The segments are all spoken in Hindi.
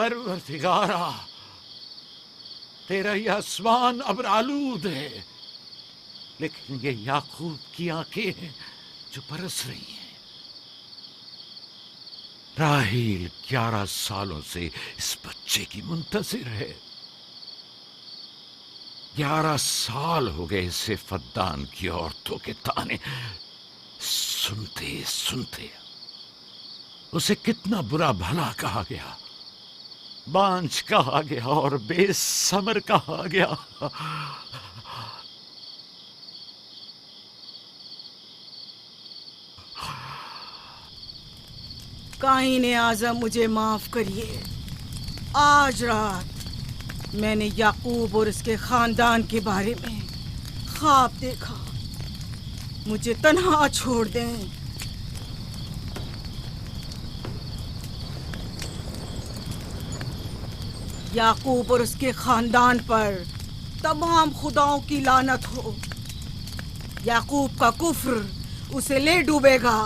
परवरदिगारा, तेरा ये आसमान अब आलूद है, लेकिन ये याकूब की आंखें हैं जो बरस रही हैं। राहील 11 सालों से इस बच्चे की मुंतजिर है। 11 साल हो गए इसे फद्दान की औरतों के ताने सुनते सुनते। उसे कितना बुरा भला कहा गया, बांझ कहा गया और बेसमर कहा गया। काईने आज़म, मुझे माफ करिए। आज रात मैंने याकूब और उसके खानदान के बारे में ख्वाब देखा। मुझे तन्हा छोड़ दें। याकूब और उसके खानदान पर तमाम खुदाओं की लानत हो। याकूब का कुफ्र उसे ले डूबेगा।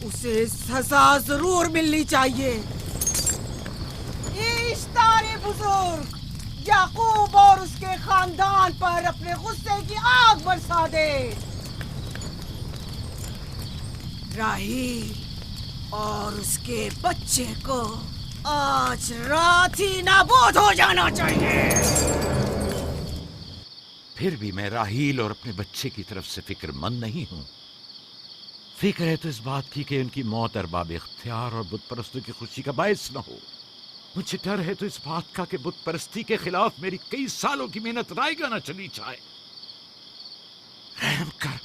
उसे सजा जरूर मिलनी चाहिए। इश्तारे बुजुर्ग, याकूब और उसके खानदान पर अपने गुस्से की आग बरसा दे। राहील और उसके बच्चे को आज रात ही नाबूद हो जाना चाहिए। फिर भी मैं राहील और अपने बच्चे की तरफ से फिक्रमंद नहीं हूं। फिक्र है तो इस बात की कि उनकी मौत अरबाब इख्तियार और बुत परस्तों की खुशी का बायस न हो। मुझे डर है तो इस बात का कि बुत परस्ती के खिलाफ मेरी कई सालों की मेहनत रायगा न चली जाए। रहम कर,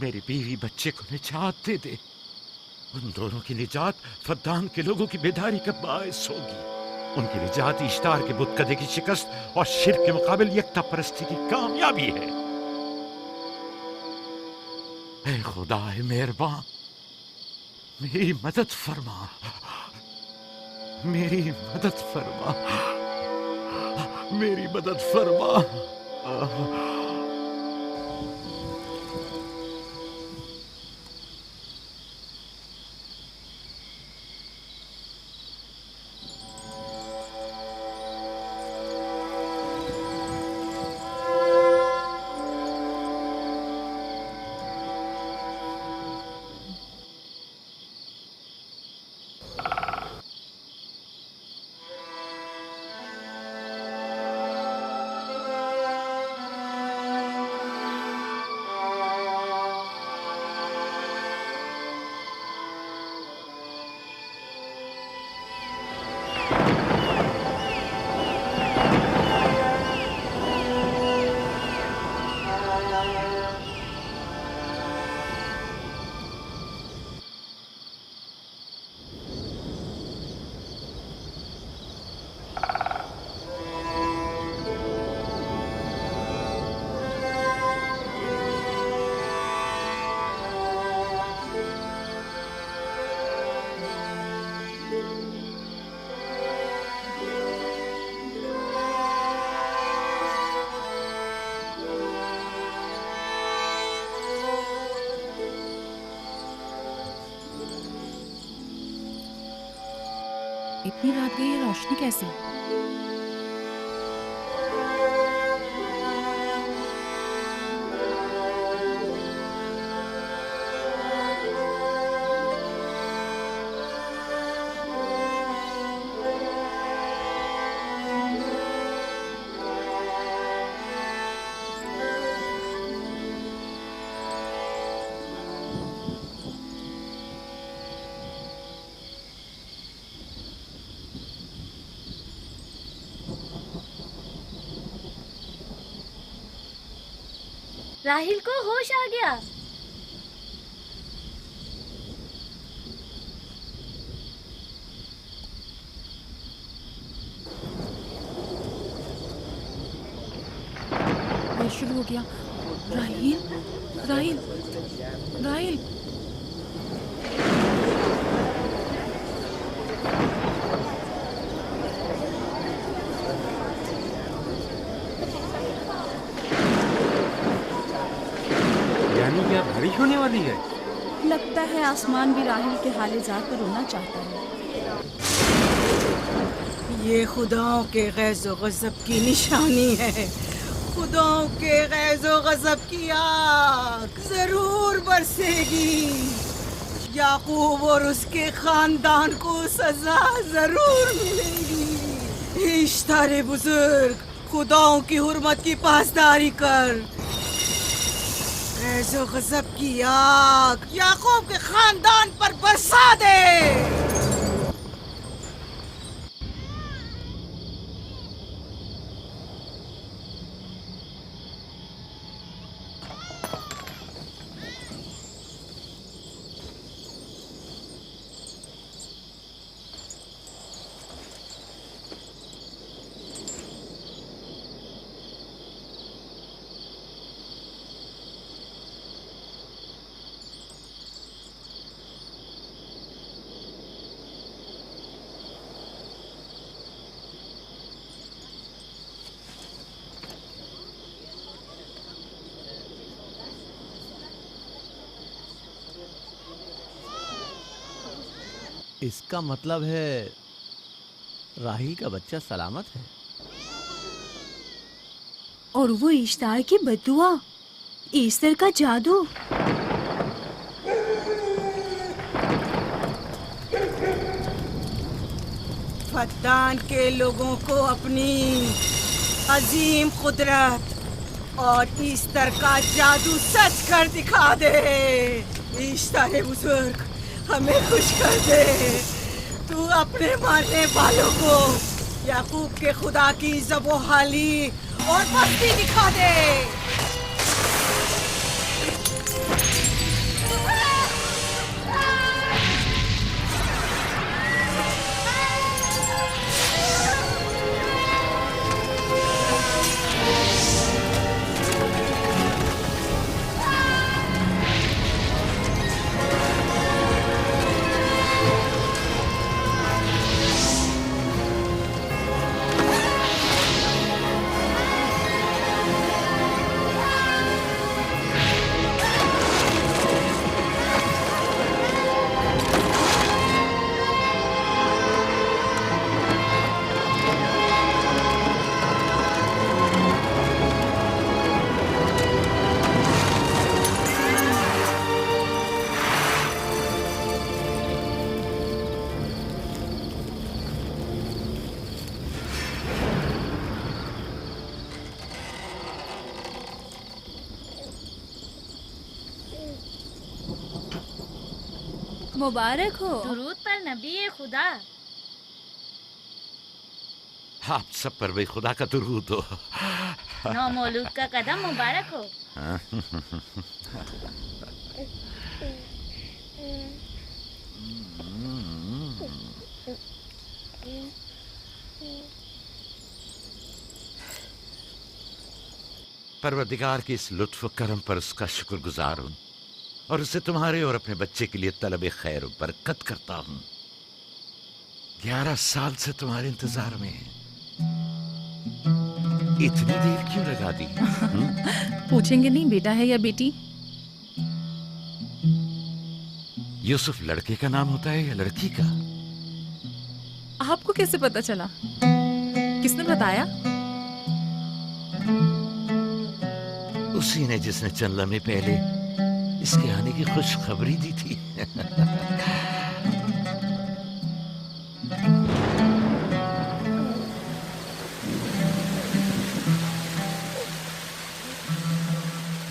मेरी बीवी बच्चे को निजात दे दे। उन दोनों की निजात फद्दान के लोगों की बेदारी का बायस होगी। उनकी निजात इश्तार के बुत कदे की शिकस्त और शिर्क के मुकाबिल यकता परस्ती की कामयाबी है। ऐ खुदा मेहरबान, मेरी मदद फरमा, मेरी मदद फरमा, मेरी मदद फरमा। इतनी रात गई है, रोशनी कैसी? राहील को होश आ गया। ये शुरू हो गया। राहील, राहील, राहील। क्या बारिश होने वाली है? लगता है आसमान भी राहील के हाले ज़ात पर रोना चाहता है। ये खुदाओं के गैज़ो गज़ब की निशानी है। खुदाओं के गैज़ो गज़ब की आग जरूर बरसेगी। याकूब और उसके खानदान को सजा जरूर मिलेगी। इश्तारे बुजुर्ग, खुदाओं की हुर्मत की पासदारी कर। गैज़ो गज़ब की आग याकूब के खानदान पर बरसा दे। इसका मतलब है राहील का बच्चा सलामत है। और वो इश्तार की बद्दुआ, ईस्टर का जादू। फद्दान के लोगों को अपनी अजीम कुदरत और ईस्टर का जादू सच कर दिखा दे। ईस्टर बुजुर्ग, हमें खुश कर दे। तू अपने मारने वालों को याकूब के खुदा की ज़बोहाली और मस्ती दिखा दे। मुबारक हो। दुरूद पर नबी खुदा। आप सब पर भी खुदा का दुरूद हो। नौ मौलूद का कदम मुबारक हो। परवरदिगार की इस लुत्फ करम पर उसका शुक्रगुजार हूँ और उसे तुम्हारे और अपने बच्चे के लिए तलब खैर और बरकत करता हूँ। 11 साल से तुम्हारे इंतजार में है। इतनी देर क्यों लगा दी? पूछेंगे नहीं बेटा है या बेटी? यूसुफ लड़के का नाम होता है या लड़की का? आपको कैसे पता चला? किसने बताया? उसी ने जिसने चंद लम्हे पहले इसके आने की खुशखबरी दी थी।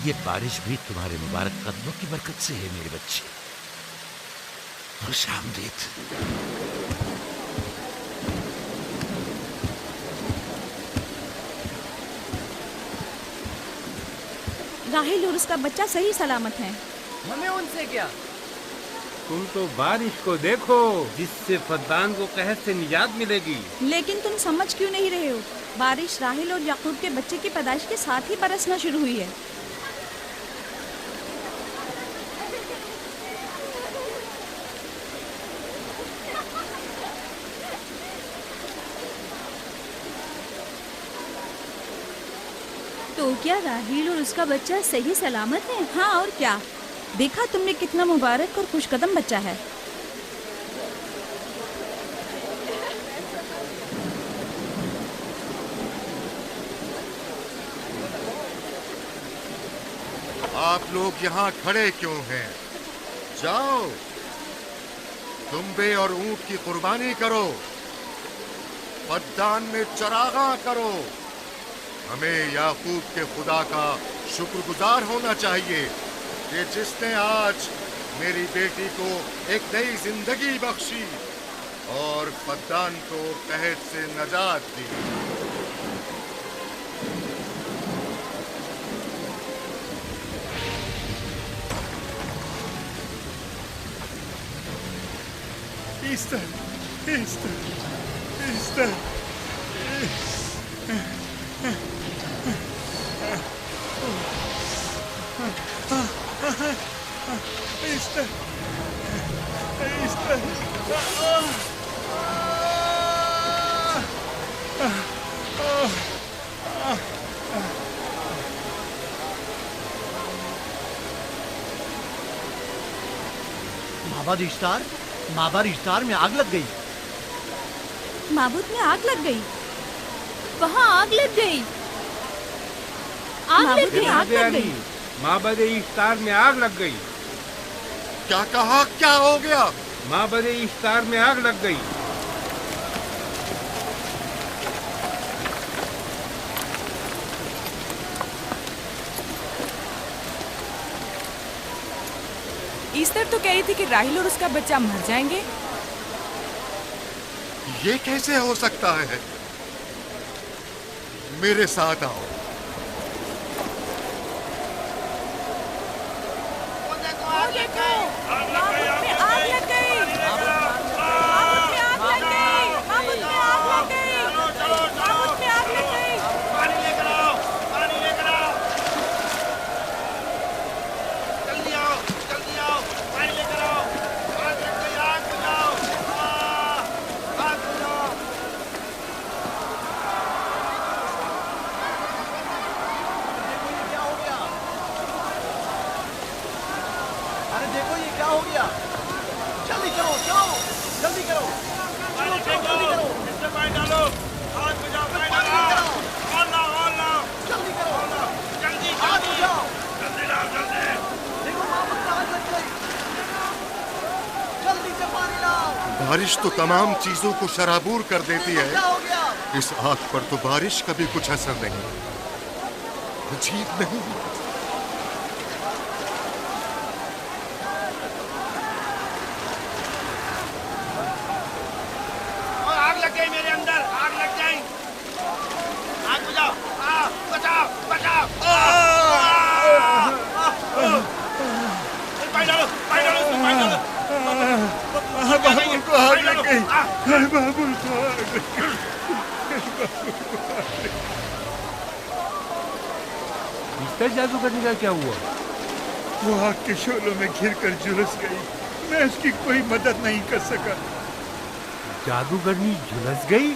ये बारिश भी तुम्हारे मुबारक कदमों की बरकत से है मेरे बच्चे। खुश आमदीद। राहिल और उसका बच्चा सही सलामत है। हमें उनसे क्या? तुम तो बारिश को देखो जिससे फद्दान को कहर से निजात मिलेगी। लेकिन तुम समझ क्यों नहीं रहे हो? बारिश राहिल और याकूब के बच्चे की पैदाइश के साथ ही बरसना शुरू हुई है। तो क्या राहिल और उसका बच्चा सही सलामत है? हाँ और क्या। देखा तुमने कितना मुबारक और खुशकदम बच्चा है। आप लोग यहाँ खड़े क्यों हैं? जाओ, दुम्बे और ऊंट की कुर्बानी करो, फद्दान में चरागा करो। हमें याकूब के खुदा का शुक्रगुजार होना चाहिए कि जिसने आज मेरी बेटी को एक नई जिंदगी बख्शी और फद्दान को कहत से नजात दी। Easter, Easter, Easter, Easter, Easter, माबाद इश्तार, माबाद इश्तार में आग लग गई। माबूद में आग लग गई। वहाँ आग लग गई। आग लग गई, आग लग गई। माबद इफ्तार में आग लग गई। क्या कहा? क्या हो गया? माबद इफ्तार में आग लग गई। ईस्टर तो कह रही थी कि राहिल और उसका बच्चा मर जाएंगे। ये कैसे हो सकता है? मेरे साथ आओ। बारिश तो तमाम चीजों को शराबूर कर देती है, इस आग पर तो बारिश का भी कुछ असर नहीं। अजीब नहीं? आग लग गई मेरे अंदर, आग लग गई। आग बुझाओ, बचाओ, बचाओ। पानी डालो, पानी डालो, पानी डालो। बाबुल को आग लग गई। बाबुल को आग लग गई। ईस्टर जादूगरनी का क्या हुआ? वो आग के शोलों में घिरकर झुलस गई। मैं उसकी कोई मदद नहीं कर सका। जादूगरनी झुलस गई?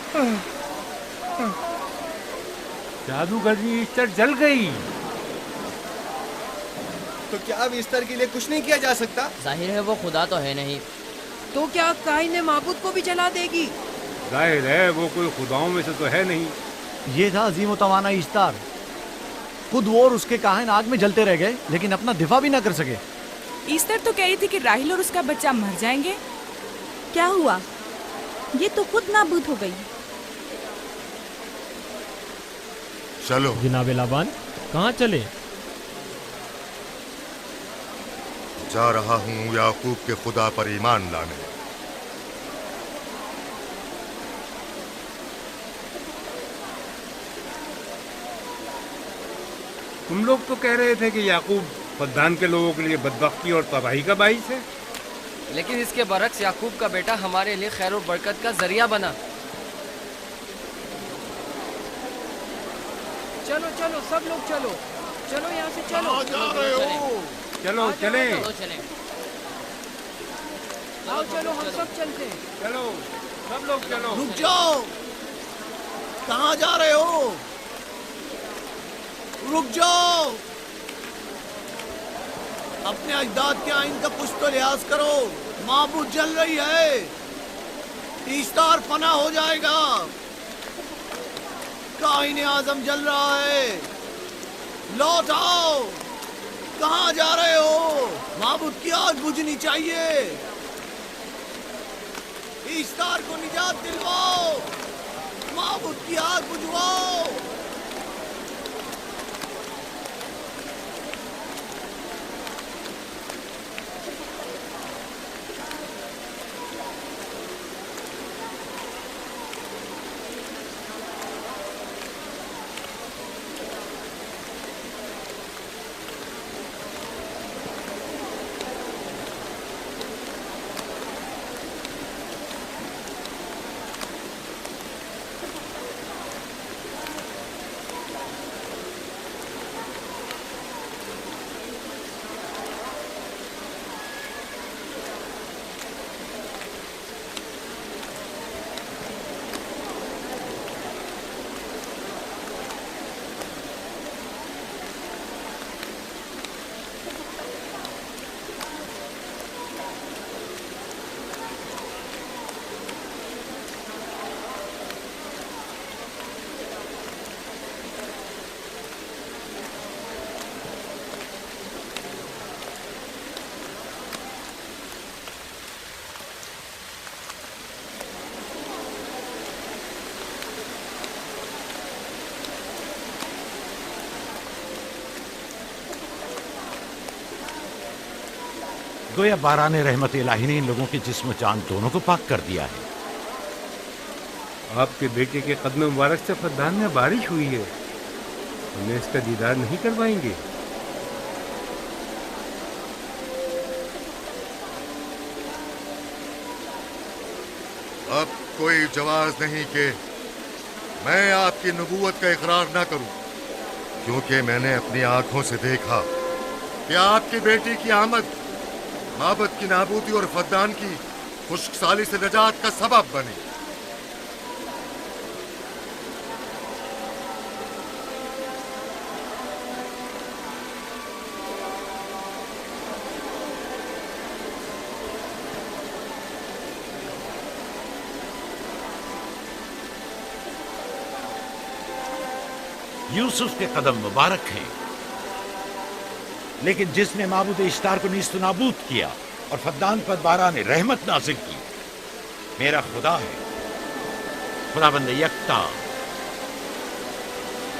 जादूगरनी ईस्टर जल गई। तो क्या अब ईस्टर के लिए कुछ नहीं किया जा सकता? जाहिर है वो खुदा तो है नहीं। तो क्या काइन ने माबूद को भी जला देगी? जाहिर है वो कोई खुदाओं में से तो है नहीं। ये था अजीम तवाना इश्तार। खुद वो और उसके काहिन आग में जलते रह गए, लेकिन अपना दिफा भी ना कर सके। ईस्टर तो कह रही थी कि राहिल और उसका बच्चा मर जाएंगे। क्या हुआ? ये तो खुद नाबूद हो गई। चलो जनाबे लाबान, कहाँ चले? जा रहा हूँ याकूब के खुदा पर ईमान लाने। तुम लोग तो कह रहे थे कि याकूब फद्दान के लोगों के लिए बदबख्ती और तबाही का बाइस है। लेकिन इसके बरक्स याकूब का बेटा हमारे लिए खैर और बरकत का जरिया बना। चलो चलो सब लोग चलो, चलो यहाँ से चलो। जा रहे हो? चलो चले, आओ चलो हम सब चलते हैं। चलो सब लोग चलो। रुक जाओ, कहाँ जा रहे हो? रुक जाओ, अपने अजदाद के आइन का कुछ तो लिहाज करो। माबूद जल रही है, ईस्तार फना हो जाएगा। काइन आजम जल रहा है, लौट आओ। कहाँ जा रहे हो? माबूद की आग बुझनी चाहिए। इश्तार को निजात दिलवाओ, माबूद की आग बुझवाओ। गोया बारान रहमत इलाही ने इन लोगों के जिस्म जान दोनों को पाक कर दिया है। आपके बेटे के कदम मुबारक से फद्दान में बारिश हुई है, हमें इसका दीदार नहीं करवाएंगे? अब कोई जवाज नहीं कि मैं आपकी नबूवत का इकरार ना करूं, क्योंकि मैंने अपनी आंखों से देखा कि आपकी बेटी की आमद माबद की नाबूदी और फद्दान की खुश्कसाली से नजात का सबब बनी। यूसुफ के कदम मुबारक हैं, लेकिन जिसने माबूद इश्तार को नीस्त नाबूद किया और फद्दान पर बारान रहमत नाजिल की, मेरा खुदा है, खुदाबंद यकता।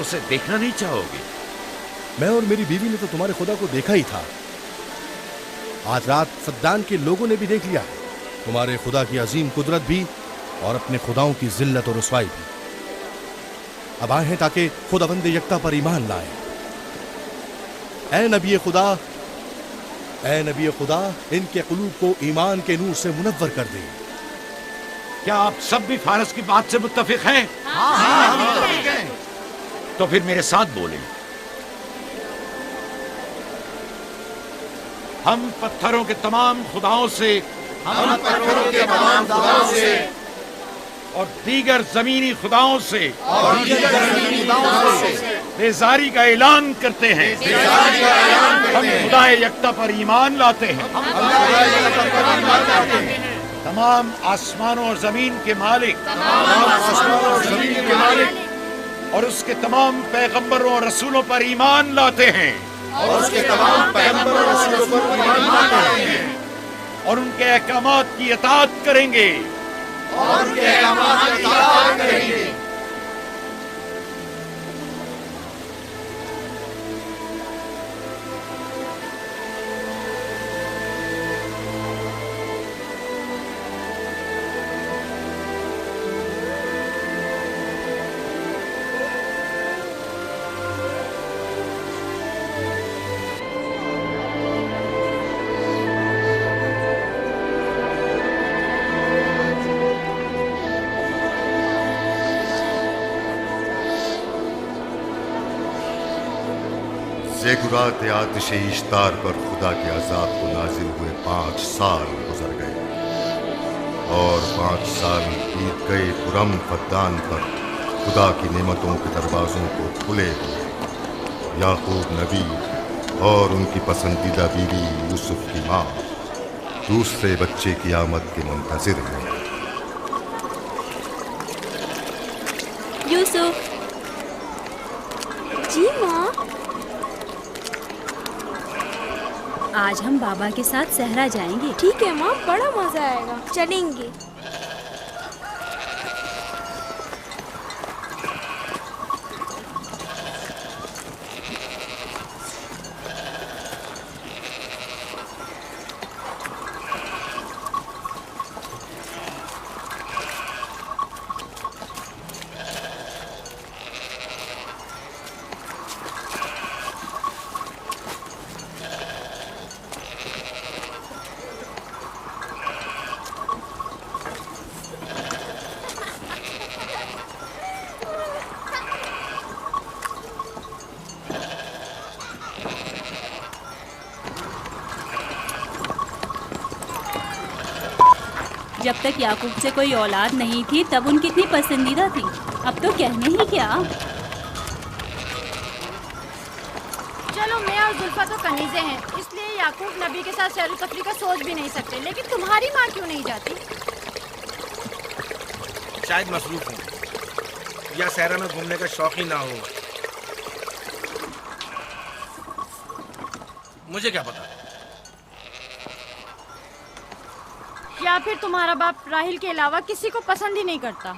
उसे देखना नहीं चाहोगे? मैं और मेरी बीवी ने तो तुम्हारे खुदा को देखा ही था। आज रात फद्दान के लोगों ने भी देख लिया है, तुम्हारे खुदा की अजीम कुदरत भी और अपने खुदाओं की जिल्लत और रुसवाई भी। अब आए हैं ताकि खुदाबंद यकता पर ईमान लाए। ऐ नबी खुदा, इनके कुलूब को ईमान के नूर से मुनव्वर कर दे। क्या आप सब भी फारस की बात से मुत्तफिक हैं? हाँ, मुत्तफिक हैं। तो फिर मेरे साथ बोलें। हम पत्थरों के तमाम खुदाओं से और दीगर जमीनी खुदाओं से बेजारी का ऐलान करते हैं। हम खुदा यकता पर ईमान लाते हैं। तमाम आसमानों और जमीन के मालिक और उसके तमाम पैगंबरों और रसूलों पर ईमान लाते हैं और उनके अहकामात की इताअत करेंगे। ज़ेगुरात आतिश इश्तार पर खुदा के अज़ाब को नाजिल हुए 5 साल गुजर गए और 5 साल बीत गए पुरम फद्दान पर खुदा की नेमतों के दरवाज़ों को खुले हुए। याकूब नबी और उनकी पसंदीदा बीवी यूसुफ की माँ दूसरे बच्चे की आमद के मुंतज़िर हैं। यूसुफ जी माँ। आज हम बाबा के साथ सहरा जाएंगे। ठीक है माँ, बड़ा मजा आएगा, चलेंगे। जब तक याकूब से कोई औलाद नहीं थी तब उनकी इतनी पसंदीदा थी, अब तो कहने ही क्या। चलो, मैं और जुल्फा तो कनीजे हैं, इसलिए याकूब नबी के साथ सैर तफरी का सोच भी नहीं सकते। लेकिन तुम्हारी माँ क्यों नहीं जाती? शायद मसरूफ हो या सहरा में घूमने का शौक ही ना हो, मुझे क्या पता। या फिर तुम्हारा बाप राहिल के अलावा किसी को पसंद ही नहीं करता।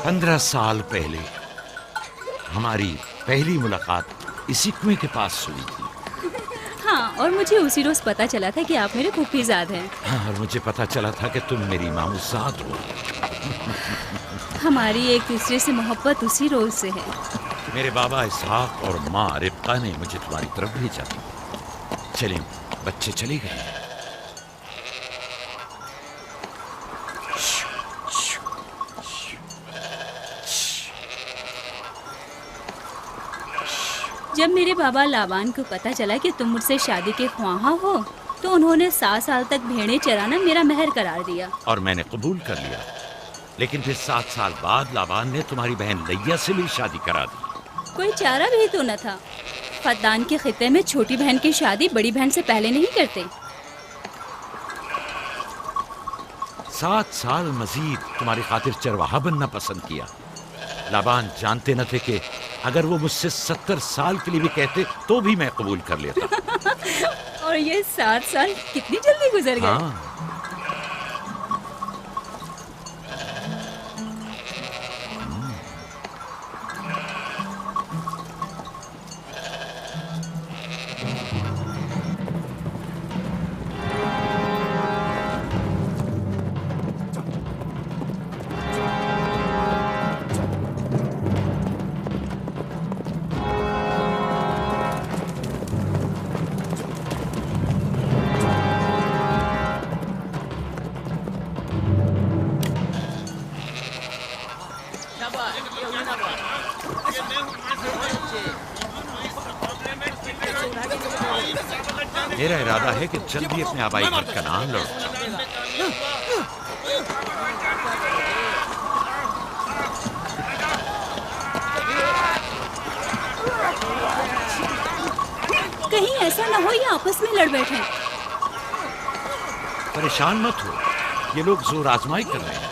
पंद्रह साल पहले हमारी पहली मुलाकात इसी कुएं के पास हुई थी। हाँ, और मुझे उसी रोज पता चला था कि आप मेरे फूफीजाद हैं। हाँ, और मुझे पता चला था कि तुम मेरी मामूजाद हो। हमारी एक दूसरे से मोहब्बत उसी रोज से है। मेरे बाबा इसहाक और माँ रिब्का ने मुझे तुम्हारी तरफ भेजा। चलें, बच्चे चले गए। जब मेरे बाबा लाबान को पता चला कि तुम मुझसे शादी के ख्वाहा हो तो उन्होंने 7 साल तक भेड़ें चराना मेरा महर करार दिया। और मैंने कबूल कर लिया। लेकिन फिर 7 साल बाद लाबान ने तुम्हारी बहन लैया से भी शादी करा दी। कोई चारा भी तो न था। फद्दान के खित्ते में छोटी बहन की शादी बड़ी बहन से पहले नहीं करते। 7 साल मजीद तुम्हारी खातिर चरवाहा बनना पसंद किया। लाबान जानते न थे कि अगर वो मुझसे 70 साल के लिए भी कहते तो भी मैं कबूल कर लेता। और ये 7 साल कितनी जल्दी गुजर गए। हाँ। मेरा इरादा है कि जल्दी अपने आबाई घर कनान लौट। कहीं ऐसा न हो ये आपस में लड़ बैठे। परेशान मत हो, ये लोग जोर आजमाई कर रहे हैं।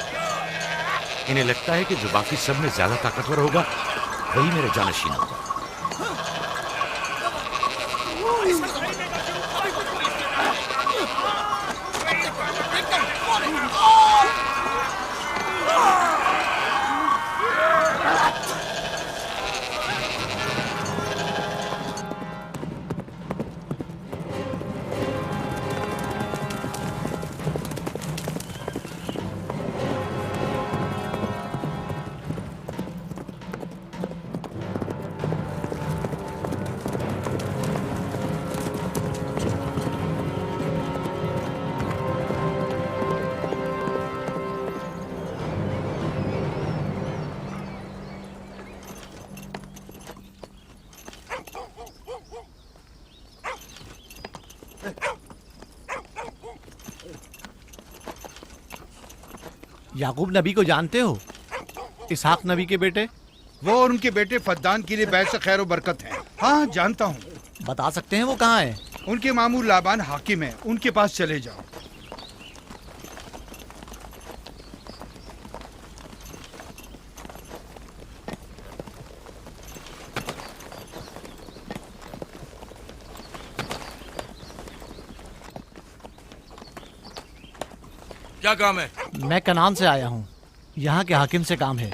इन्हें लगता है कि जो बाकी सब में ज्यादा ताकतवर होगा वही मेरे जानशीन होगा। याकूब नबी को जानते हो? इसहाक नबी के बेटे? वो और उनके बेटे फद्दान के लिए बैस खैर बरकत है। हाँ जानता हूँ। बता सकते हैं वो कहाँ है? उनके मामू लाबान हाकिम है, उनके पास चले जाओ। क्या काम है? मैं कनान से आया हूँ, यहाँ के हाकिम से काम है।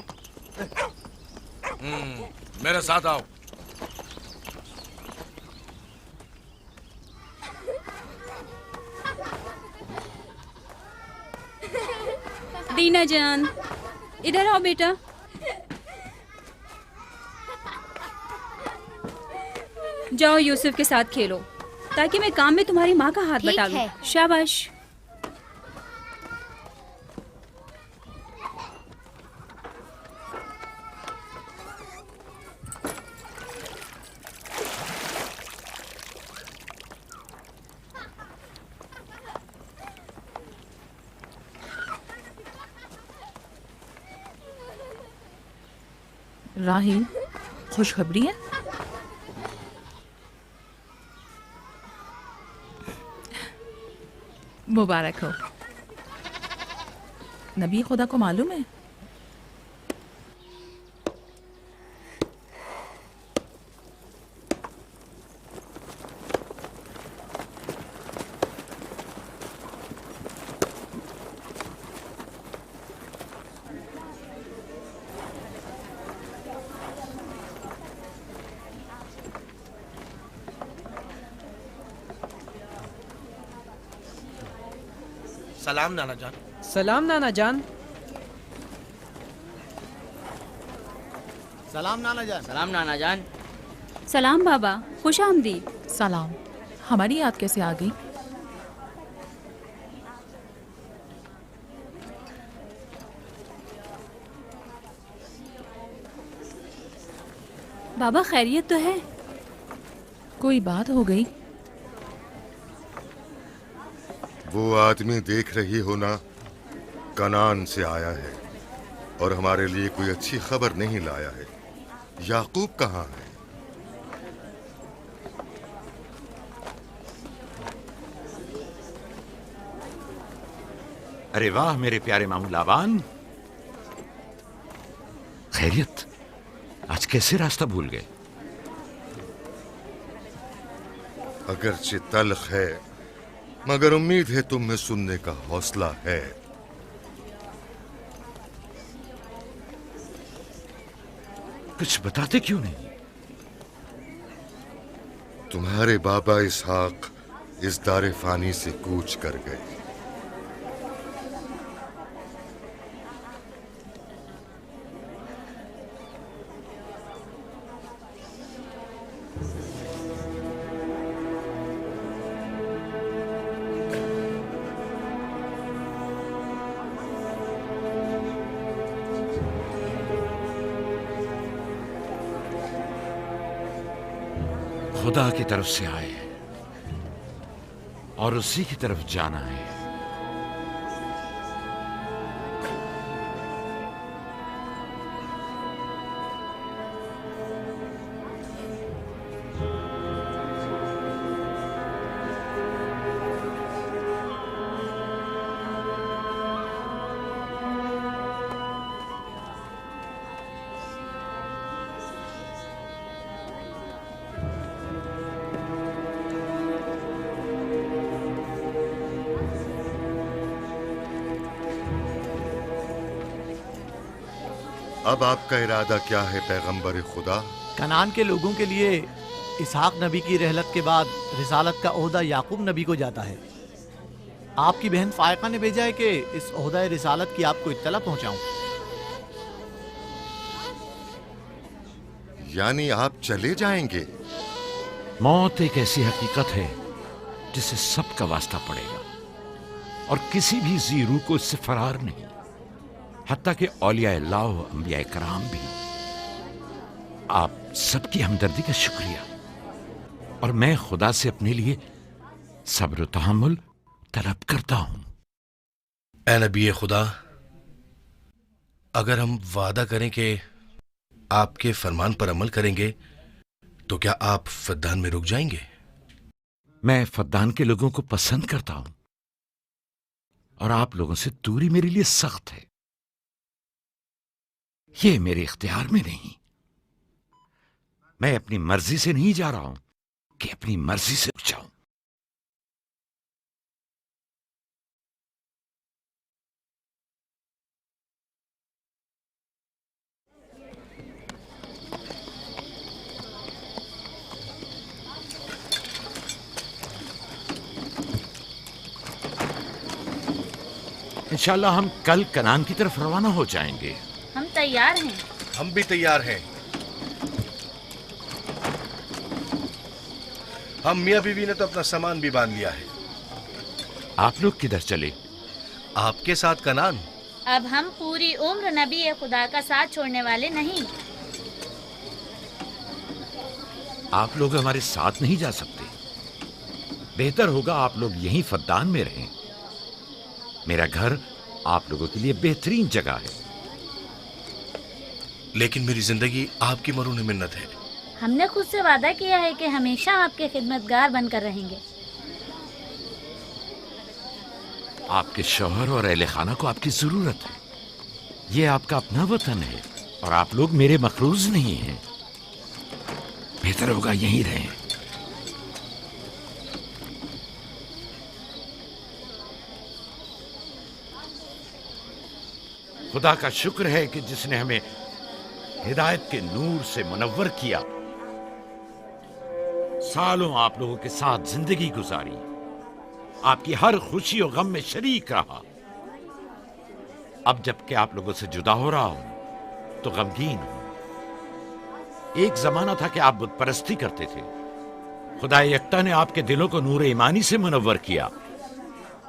मेरे साथ आओ। दीना जान, इधर आओ बेटा। जाओ यूसुफ के साथ खेलो, ताकि मैं काम में तुम्हारी माँ का हाथ बटा लूं। शाबाश। राहिल, खुशखबरी है? मुबारक हो। नबी खुदा को मालूम है? सलाम नाना जान। सलाम नाना जान। सलाम नाना जान। सलाम नाना जान। सलाम बाबा, खुश आमदीद। सलाम। हमारी याद कैसे आ गई? बाबा खैरियत तो है? कोई बात हो गई? वो आदमी देख रही हो ना, कनान से आया है और हमारे लिए कोई अच्छी खबर नहीं लाया है। याकूब कहाँ है? अरे वाह मेरे प्यारे मामू लाबान, खैरियत? आज कैसे रास्ता भूल गए? अगरचे तल्ख है, मगर उम्मीद है तुम में सुनने का हौसला है। कुछ बताते क्यों नहीं? तुम्हारे बाबा इसहाक इस दारे फानी से कूच कर गए। खुदा की तरफ से आए और उसी की तरफ जाना है। अब आपका इरादा क्या है पैगंबर खुदा? कनान के लोगों के लिए इसहाक नबी की रहलत के बाद रिसालत का ओहदा याकूब नबी को जाता है। आपकी बहन फायका ने भेजा है कि इस ओहदा रिसालत की आपको इत्तला पहुंचाऊं। यानी आप चले जाएंगे? मौत एक ऐसी हकीकत है जिससे सबका वास्ता पड़ेगा और किसी भी जी रूह को इससे फरार नहीं, हत्ता कि औलिया अल्लाह व अंबिया कराम भी। आप सबकी हमदर्दी का शुक्रिया, और मैं खुदा से अपने लिए सब्र तहम्मुल तलब करता हूं। ए नबी खुदा, अगर हम वादा करें कि आपके फरमान पर अमल करेंगे तो क्या आप फद्दान में रुक जाएंगे? मैं फद्दान के लोगों को पसंद करता हूं और आप लोगों से दूरी मेरे लिए सख्त है। ये मेरे इख्तियार में नहीं। मैं अपनी मर्जी से नहीं जा रहा हूं कि अपनी मर्जी से रुक जाऊं। इंशाल्लाह हम कल कनान की तरफ रवाना हो जाएंगे। हम तैयार हैं। हम भी तैयार हैं। हम मियाँ बीवी ने तो अपना सामान भी बांध लिया है। आप लोग किधर चले? आपके साथ कनान। अब हम पूरी उम्र नबी खुदा का साथ छोड़ने वाले नहीं। आप लोग हमारे साथ नहीं जा सकते। बेहतर होगा आप लोग यहीं फद्दान में रहें। मेरा घर आप लोगों के लिए बेहतरीन जगह है। लेकिन मेरी जिंदगी आपकी मरून मिन्नत है। हमने खुद से वादा किया है कि हमेशा आपके खिदमतगार बनकर रहेंगे। आपके शौहर और अहले खाना को आपकी जरूरत है। ये आपका अपना वतन है और आप लोग मेरे मखरूज नहीं हैं। बेहतर होगा यहीं रहें। खुदा का शुक्र है कि जिसने हमें हिदायत के नूर से मुनव्वर किया। सालों आप लोगों के साथ जिंदगी गुजारी, आपकी हर खुशी और गम में शरीक रहा। अब जबकि आप लोगों से जुदा हो रहा हूं तो गमगीन हूं। एक जमाना था कि आप बुत परस्ती करते थे। खुदा यकता ने आपके दिलों को नूर ईमानी से मुनव्वर किया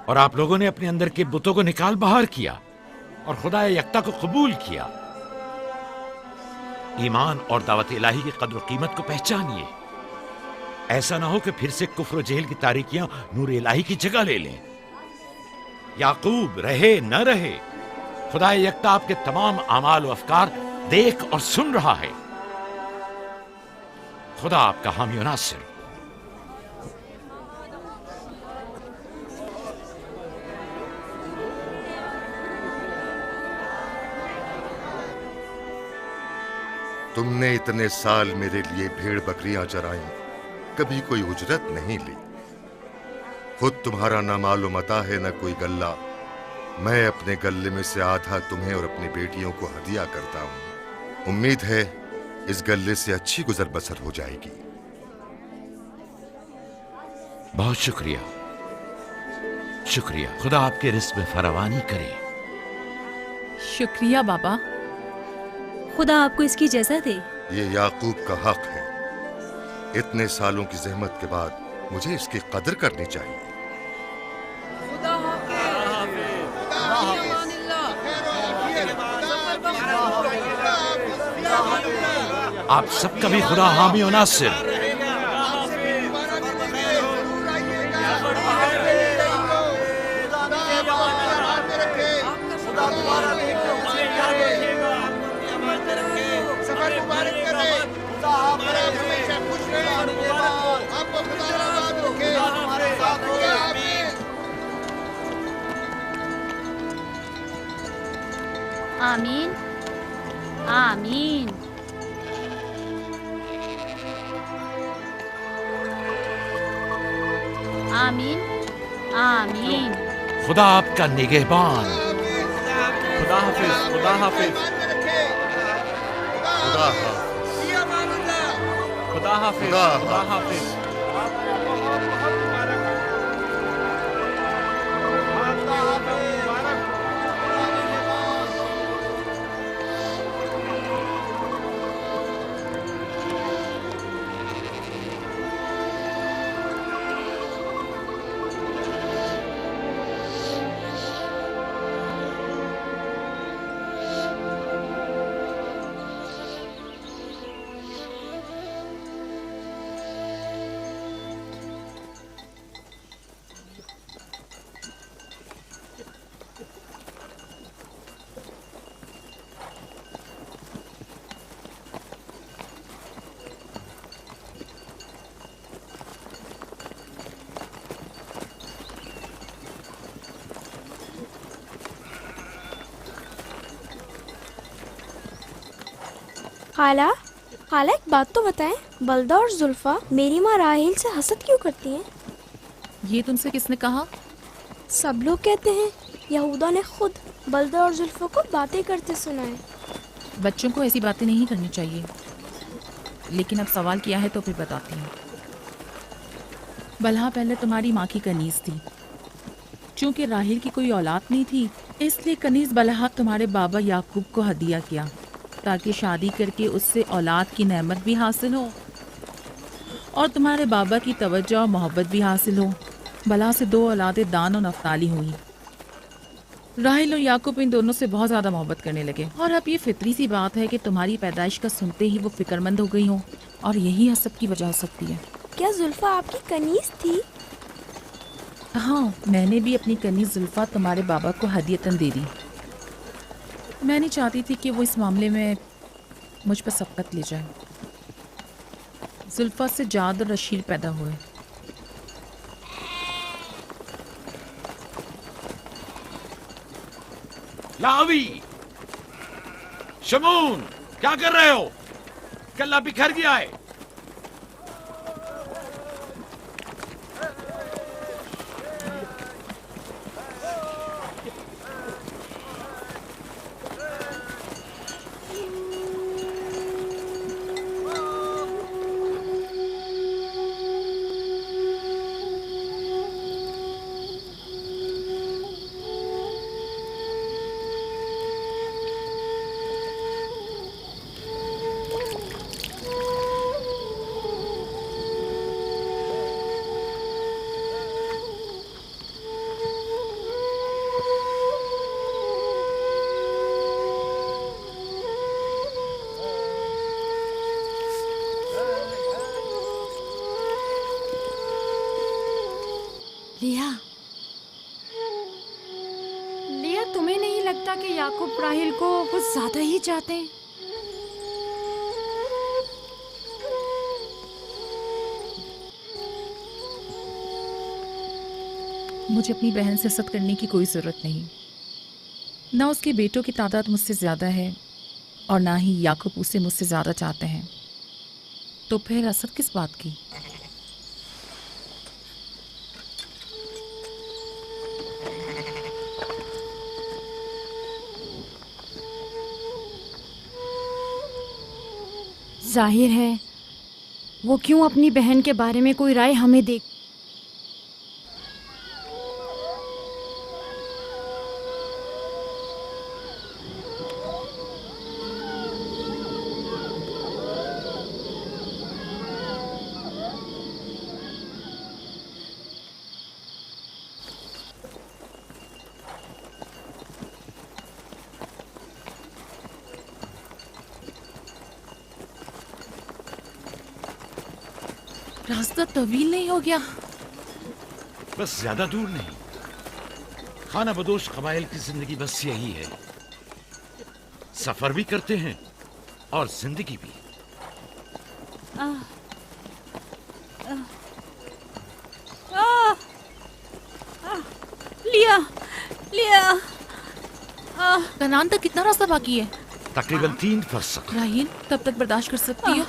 और आप लोगों ने अपने अंदर के बुतों को निकाल बाहर किया और खुदा यकता को कबूल किया। ईमान और दावत इलाही की कद्र कीमत को पहचानिए। ऐसा ना हो कि फिर से कुफ्र जेल की तारीकियां नूर इलाही की जगह ले लें। याकूब रहे न रहे, खुदा यकता आपके तमाम अमाल व अफकार देख और सुन रहा है। खुदा आपका हामी और नासिर। तुमने इतने साल मेरे लिए भेड़ बकरियां चराई, कभी कोई उजरत नहीं ली। खुद तुम्हारा ना मालूम मता है न कोई गल्ला। मैं अपने गल्ले में से आधा तुम्हें और अपनी बेटियों को हदिया करता हूं। उम्मीद है इस गल्ले से अच्छी गुजर बसर हो जाएगी। बहुत शुक्रिया, शुक्रिया। खुदा आपके रिस्क में फरावानी करे। शुक्रिया बाबा। खुदा आपको इसकी जज़ा दे। ये याकूब का हक है। इतने सालों की जहमत के बाद मुझे इसकी कदर करनी चाहिए। आप सबका भी खुदा हामी और नासिर। आमीन आमीन। आमीन आमीन। खुदा आपका निगहबान। खुदा हाफिज, खुदा हाफिज, खुदा हाफिज, खुदा हाफिज, खुदा हाफिज। खाला खाला एक बात तो बताएं, बलदा और जुल्फा मेरी माँ राहेल से हसद क्यों करती हैं? ये तुमसे किसने कहा? सब लोग कहते हैं यहूदा ने खुद बलदा और जुल्फा को बातें करते सुना है। बच्चों को ऐसी बातें नहीं करनी चाहिए, लेकिन अब सवाल किया है तो फिर बताती हूँ। बलहा पहले तुम्हारी माँ की कनीज थी। चूंकि राहिल की कोई औलाद नहीं थी, इसलिए कनीज बलहा तुम्हारे बाबा याकूब को हदिया किया, ताकि शादी करके उससे औलाद की नेमत भी हासिल हो और तुम्हारे बाबा की तवज्जो और मोहब्बत भी हासिल हो। बलहा से 2 औलादें दान और नफ्ताली हुई। राहिल और याकूब इन दोनों से बहुत ज़्यादा मोहब्बत करने लगे, और अब ये फितरी सी बात है कि तुम्हारी पैदाइश का सुनते ही वो फिक्रमंद हो गई हो, और यही हसद की वजह हो सकती है। क्या जुल्फा आपकी कनीज थी? हाँ, मैंने भी अपनी कनीज जुल्फा तुम्हारे बाबा को हदियतन दे दी। मैं नहीं चाहती थी कि वो इस मामले में मुझ पर सबकत ले जाए। जुल्फा से जाद और रशीद पैदा हुए। लावी, शमून, क्या कर रहे हो? कल्ला बिखर गया है। लिया, तुम्हें नहीं लगता कि याकूब राहिल को कुछ ज्यादा ही चाहते हैं? मुझे अपनी बहन से हसद करने की कोई ज़रूरत नहीं। ना उसके बेटों की तादाद मुझसे ज़्यादा है और ना ही याकूब उसे मुझसे ज़्यादा चाहते हैं, तो फिर हसद किस बात की? जाहिर है वो क्यों अपनी बहन के बारे में कोई राय हमें दे। रास्ता तवील नहीं हो गया? बस ज्यादा दूर नहीं। खाना बदोश कबाइल की जिंदगी बस यही है, सफर भी करते हैं और जिंदगी भी। लिया लिया। कनान तक कितना रास्ता बाकी है? तकरीबन 3 फरसख। राहील, तब तक बर्दाश्त कर सकती हो?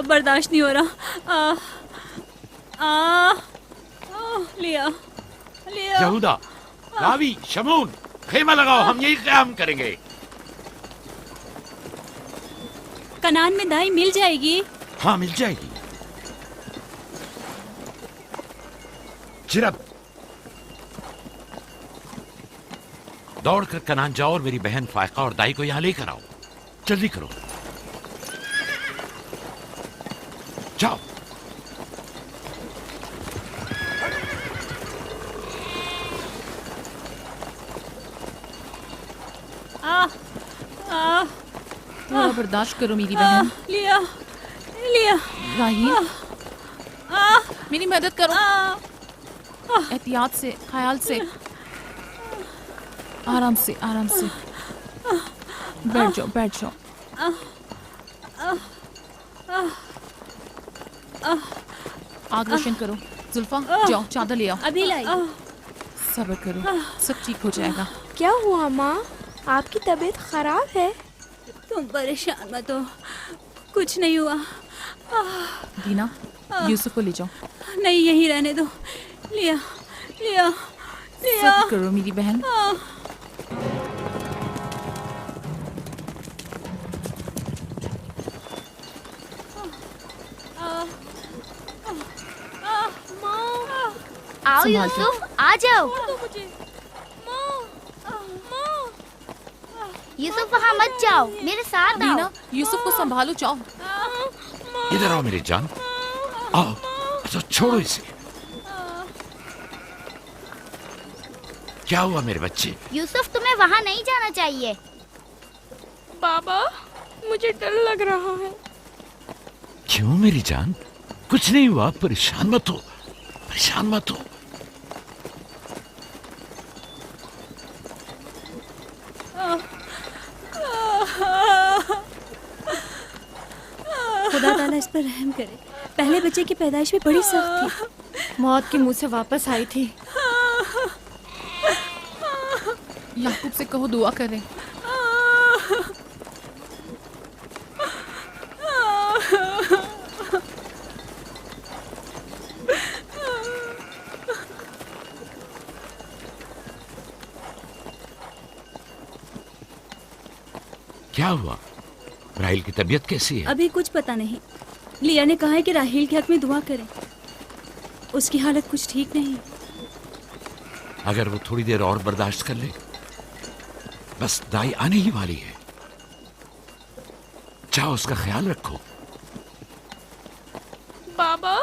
बर्दाश्त नहीं हो रहा। लिया लिया। यहूदा, लावी, शमून, खेमा लगाओ, हम यही क़याम करेंगे। कनान में दाई मिल जाएगी? हाँ, मिल जाएगी। चिरब, दौड़कर कनान जाओ और मेरी बहन फायका और दाई को यहां लेकर आओ। जल्दी करो, जाओ। थोड़ा बर्दाश्त करो मेरी बहन। लिया लिया। राहील, मेरी मदद करो। एहतियात से, ख्याल से, आराम से, आराम से। बैठ जाओ, बैठ जाओ। आग रोशन करो। जुल्फा, जाओ चादर ले आओ। अभी लाई। सब्र करो, सब ठीक हो जाएगा। क्या हुआ माँ? आपकी तबीयत खराब है? तुम परेशान मत हो, कुछ नहीं हुआ। दीना, यूसुफ को ले जाओ। नहीं, यहीं रहने दो। लिया लिया लिया। सब्र करो मेरी बहन। आओ यूसुफ, आ जाओ। यूसुफ वहाँ मत जाओ, मेरे साथ आओ। दीना, यूसुफ को संभालो, जाओ। इधर आओ मेरी जान, आओ। अच्छा छोड़ो इसे। क्या हुआ मेरे बच्चे? यूसुफ, तुम्हें वहाँ नहीं जाना चाहिए। बाबा, मुझे डर लग रहा है। क्यों मेरी जान? कुछ नहीं हुआ, परेशान मत हो, परेशान मत हो। खुदा ताला इस पर रहम करे। पहले बच्चे की पैदाइश भी बड़ी सख्त थी। मौत के मुंह से वापस आई थी। याकूब से कहो दुआ करें। क्या हुआ? राहिल की तबीयत कैसी है? अभी कुछ पता नहीं। लिया ने कहा है कि राहिल के हक में दुआ करें। उसकी हालत कुछ ठीक नहीं। अगर वो थोड़ी देर और बर्दाश्त कर ले, बस दाई आने ही वाली है। जाओ, उसका ख्याल रखो। बाबा,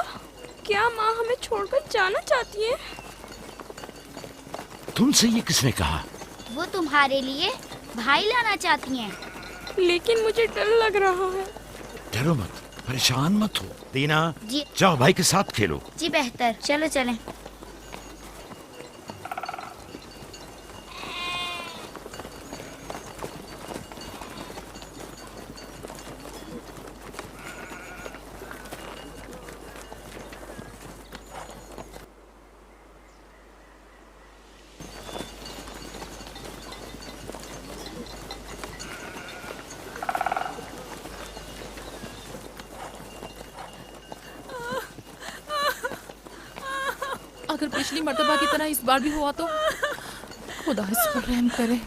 क्या माँ हमें छोड़कर जाना चाहती है? तुमसे ये किसने कहा? वो तुम्हारे लिए भाई लाना चाहती हैं। लेकिन मुझे डर लग रहा है। डरो मत, परेशान मत हो। दीना, जी। जाओ भाई के साथ खेलो। जी बेहतर, चलो चलें। अगर पिछली मर्तबा की तरह इस बार भी हुआ तो खुदा इस पर रहम करे।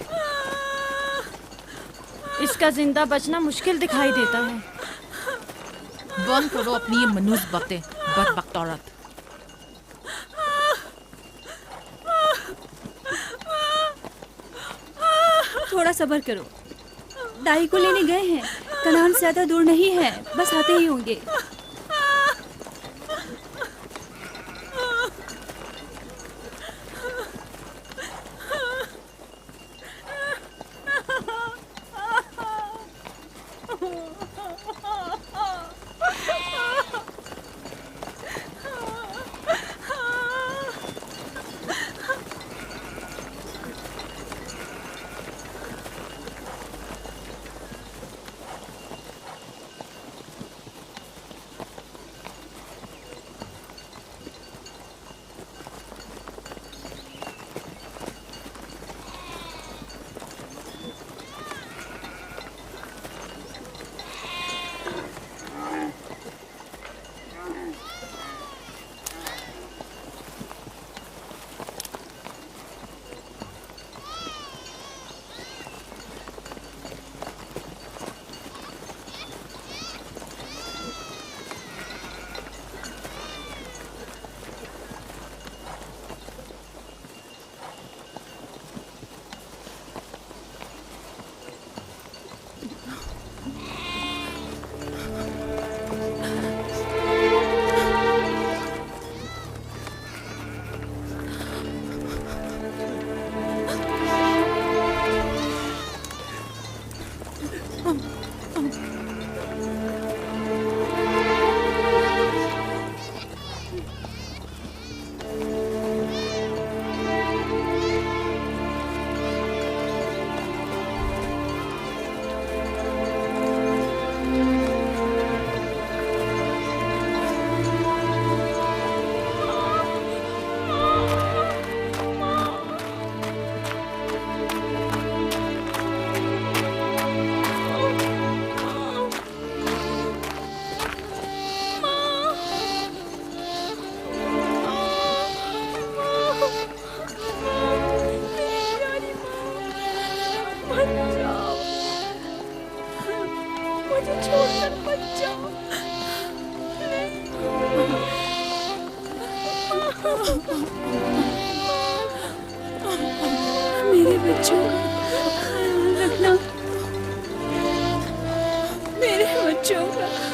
इसका जिंदा बचना मुश्किल दिखाई देता है। बंद करो अपनी ये मनूस बातें, बदबख्त औरत। थोड़ा सब्र करो। दाई को लेने गए हैं। कनान से ज्यादा दूर नहीं है, बस आते ही होंगे।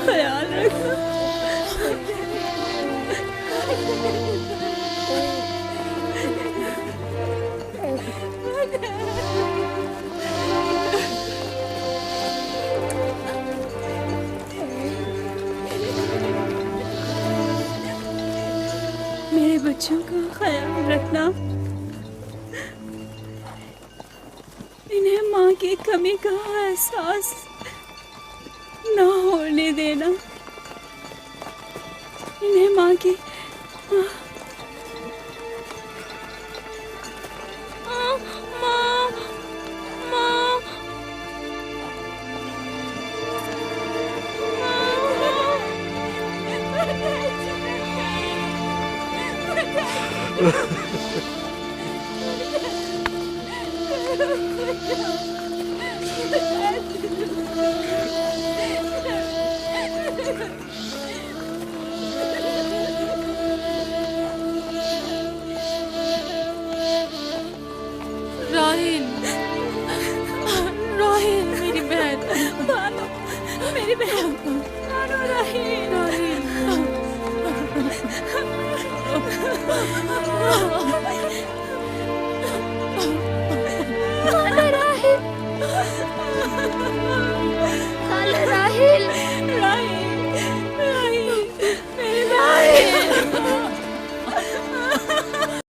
ख्याल रखना। मेरे बच्चों का ख्याल रखना। इन्हें माँ की कमी का एहसास ना होने देना। इन्हें माँ की माँ